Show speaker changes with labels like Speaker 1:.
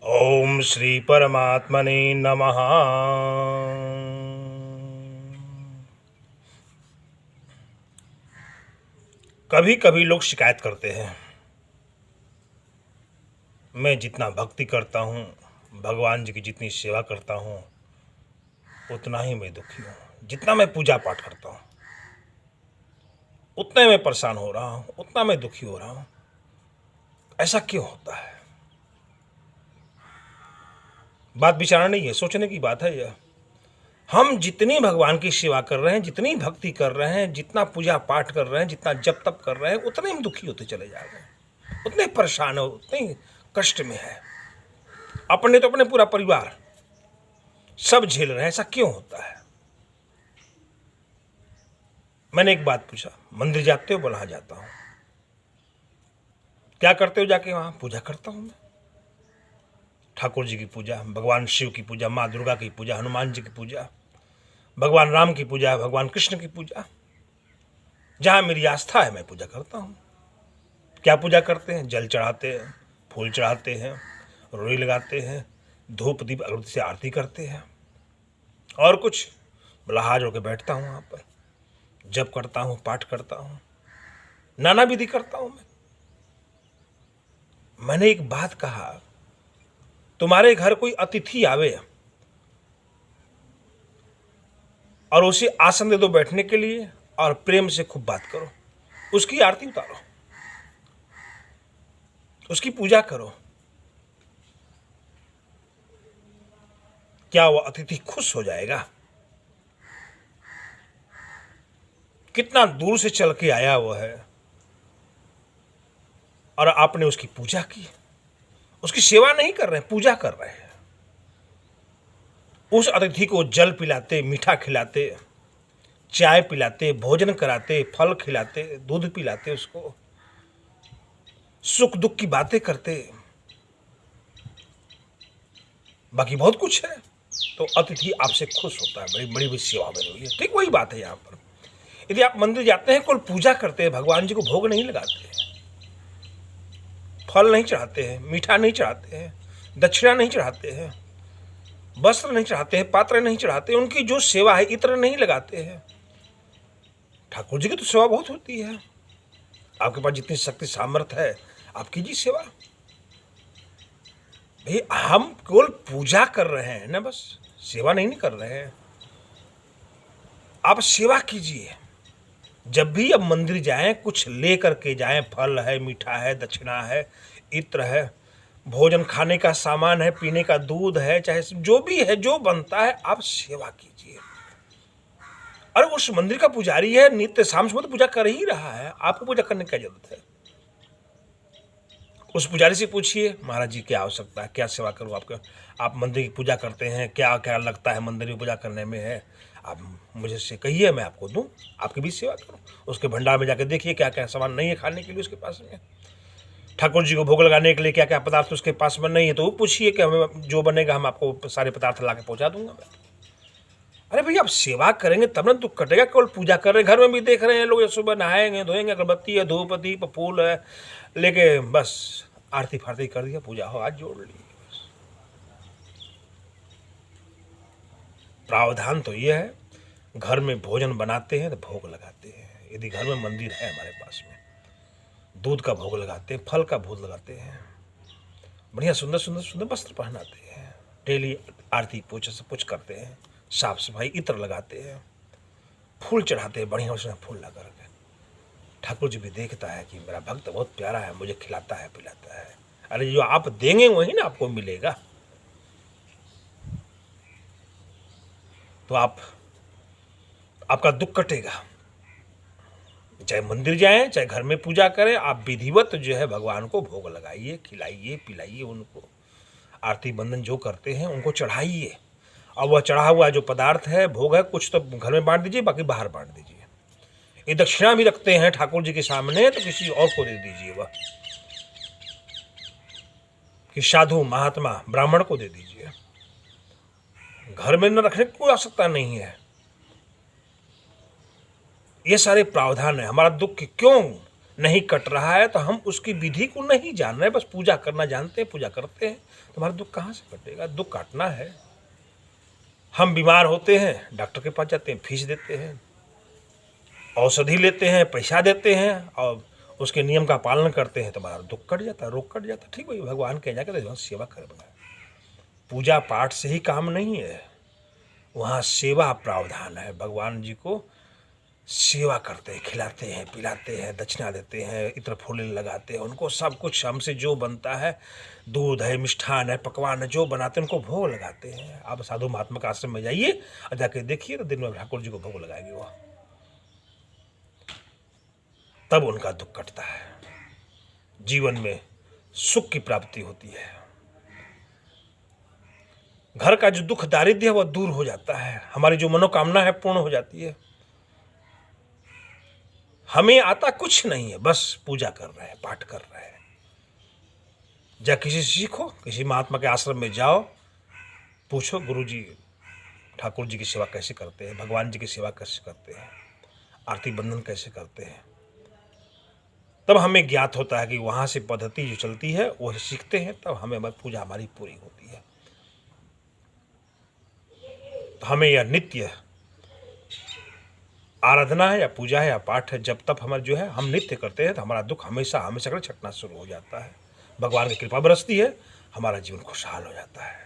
Speaker 1: ओम श्री परमात्मने नमः। कभी कभी लोग शिकायत करते हैं, मैं जितना भक्ति करता हूँ, भगवान जी की जितनी सेवा करता हूँ, उतना ही मैं दुखी हूँ। जितना मैं पूजा पाठ करता हूँ उतना मैं परेशान हो रहा हूँ, उतना मैं दुखी हो रहा हूँ। ऐसा क्यों होता है? बात विचारना नहीं है, सोचने की बात है यह। हम जितनी भगवान की सेवा कर रहे हैं, जितनी भक्ति कर रहे हैं, जितना पूजा पाठ कर रहे हैं, जितना जप तप कर रहे हैं, उतने हम दुखी होते चले जा रहे हैं, उतने परेशान हो, उतने कष्ट में है। अपने तो अपने पूरा परिवार सब झेल रहे हैं। ऐसा क्यों होता है? मैंने एक बात पूछा, मंदिर जाते हो? बोला हाँ जाता हूं। क्या करते हो जाके? वहां पूजा करता हूं मैं, ठाकुर जी की पूजा, भगवान शिव की पूजा, माँ दुर्गा की पूजा, हनुमान जी की पूजा, भगवान राम की पूजा, भगवान कृष्ण की पूजा। जहां मेरी आस्था है मैं पूजा करता हूं। क्या पूजा करते हैं? जल चढ़ाते हैं, फूल चढ़ाते हैं, रोई लगाते हैं, धूप दीप अगरबत्ती से आरती करते हैं। और कुछ? बोला हाथ जोड़ के बैठता हूं, वहां पर जप करता हूं, पाठ करता हूं, नाना विधि करता हूं मैं। मैंने एक बात कहा, तुम्हारे घर कोई अतिथि आवे और उसे आसन दे दो बैठने के लिए और प्रेम से खूब बात करो, उसकी आरती उतारो, उसकी पूजा करो। क्या वह अतिथि खुश हो जाएगा? कितना दूर से चल के आया वो है और आपने उसकी पूजा की। उसकी सेवा नहीं कर रहे हैं, पूजा कर रहे हैं। उस अतिथि को जल पिलाते, मीठा खिलाते, चाय पिलाते, भोजन कराते, फल खिलाते, दूध पिलाते, उसको सुख दुख की बातें करते, बाकी बहुत कुछ है। तो अतिथि आपसे खुश होता है, बड़ी बड़ी भी सेवा बनी हुई है। ठीक वही बात है यहाँ पर। यदि आप मंदिर जाते हैं, केवल पूजा करते हैं, भगवान जी को भोग नहीं लगाते हैं, फल नहीं चढ़ाते हैं, मीठा नहीं चढ़ाते हैं, दक्षिणा नहीं चढ़ाते हैं, वस्त्र नहीं चढ़ाते हैं, पात्र नहीं चढ़ाते, उनकी जो सेवा है इत्र नहीं लगाते हैं। ठाकुर जी की तो सेवा बहुत होती है। आपके पास जितनी शक्ति सामर्थ्य है, आप कीजिए सेवा। भाई हम केवल पूजा कर रहे हैं ना, बस सेवा नहीं कर रहे हैं। आप सेवा कीजिए। जब भी अब मंदिर जाएं, कुछ ले करके जाएं, फल है, मीठा है, दक्षिणा है, इत्र है, भोजन खाने का सामान है, पीने का दूध है, चाहे जो भी है, जो बनता है, आप सेवा कीजिए। अरे उस मंदिर का पुजारी है, नित्य शाम सुबह पूजा कर ही रहा है, आपको पूजा करने की क्या जरूरत है? उस पुजारी से पूछिए, महाराज जी क्या आवश्यकता है, क्या सेवा करूं आपके? आप मंदिर की पूजा करते हैं, क्या क्या लगता है मंदिर में पूजा करने में है, आप मुझे से कहिए, मैं आपको दूं, आपकी भी सेवा करूं। उसके भंडार में जाकर देखिए क्या क्या सामान नहीं है खाने के लिए उसके पास में, ठाकुर जी को भोग लगाने के लिए क्या क्या पदार्थ उसके पास में नहीं है, तो वो पूछिए कि हमें जो बनेगा हम आपको सारे पदार्थ ला के पहुँचा दूंगा मैं। अरे भैया आप सेवा करेंगे तब ना दुख कटेगा। केवल पूजा कर रहे हैं, घर में भी देख रहे हैं लोग, सुबह नहाएंगे धोएंगे, अगरबत्ती है, धूप दीप फूल है लेके बस आरती फारती कर दिया, पूजा हो, हाथ जोड़ ली। प्रावधान तो ये है, घर में भोजन बनाते हैं तो भोग लगाते हैं। यदि घर में मंदिर है हमारे पास में, दूध का भोग लगाते हैं, फल का भोग लगाते हैं, बढ़िया सुंदर सुंदर सुंदर वस्त्र पहनाते हैं, डेली आरती पूजा सब कुछ करते हैं, साफ सफाई, इत्र लगाते हैं, फूल चढ़ाते हैं, बढ़िया उसमें फूल लगा करके। ठाकुर जी भी देखता है कि मेरा भक्त बहुत प्यारा है, मुझे खिलाता है पिलाता है। अरे जो आप देंगे वही ना आपको मिलेगा। तो आपका दुख कटेगा। चाहे मंदिर जाएं, चाहे घर में पूजा करें, आप विधिवत जो है भगवान को भोग लगाइए, खिलाइए पिलाइए, उनको आरती बंदन जो करते हैं उनको चढ़ाइए। और वह चढ़ा हुआ जो पदार्थ है, भोग है, कुछ तो घर में बांट दीजिए, बाकी बाहर बांट दीजिए। ये दक्षिणा भी रखते हैं ठाकुर जी के सामने, तो किसी और को दे दीजिए, वह कि साधु महात्मा ब्राह्मण को दे दीजिए। घर में न रखने की कोई आवश्यकता नहीं है। ये सारे प्रावधान है। हमारा दुख क्यों नहीं कट रहा है तो हम उसकी विधि को नहीं जान रहे, बस पूजा करना जानते हैं, पूजा करते हैं, तो हमारा दुख कहाँ से कटेगा? दुख काटना है। हम बीमार होते हैं, डॉक्टर के पास जाते हैं, फीस देते हैं, औषधि लेते हैं, पैसा देते हैं और उसके नियम का पालन करते हैं तो हमारा दुख कट जाता है, रोग कट जाता है। ठीक भाई, भगवान के जाकर भगवान सेवा करे बना। पूजा पाठ से ही काम नहीं है, वहाँ सेवा प्रावधान है। भगवान जी को सेवा करते हैं, खिलाते हैं, पिलाते हैं, दक्षिणा देते हैं, इत्र फूल लगाते हैं, उनको सब कुछ हमसे जो बनता है, दूध है, मिष्ठान है, पकवान है, जो बनाते हैं उनको भोग लगाते हैं। आप साधु महात्मा के आश्रम में जाइए और जाके देखिए तो दिन में ठाकुर जी को भोग लगाएंगे वो, तब उनका दुख कटता है, जीवन में सुख की प्राप्ति होती है, घर का जो दुख दारिद्र्य है वह दूर हो जाता है, हमारी जो मनोकामना है पूर्ण हो जाती है। हमें आता कुछ नहीं है, बस पूजा कर रहे हैं, पाठ कर रहे हैं। जा किसी से सीखो, किसी महात्मा के आश्रम में जाओ, पूछो गुरु जी ठाकुर जी की सेवा कैसे करते हैं, भगवान जी की सेवा कैसे करते हैं, आरती बंधन कैसे करते हैं, तब हमें ज्ञात होता है कि वहाँ से पद्धति जो चलती है वो सीखते हैं, तब हमें पूजा हमारी पूरी होती है। तो हमें यह नित्य आराधना है या पूजा है या पाठ है, जब तक हमारा जो है हम नित्य करते हैं तो हमारा दुख हमेशा हमेशा छटना शुरू हो जाता है, भगवान की कृपा बरसती है, हमारा जीवन खुशहाल हो जाता है।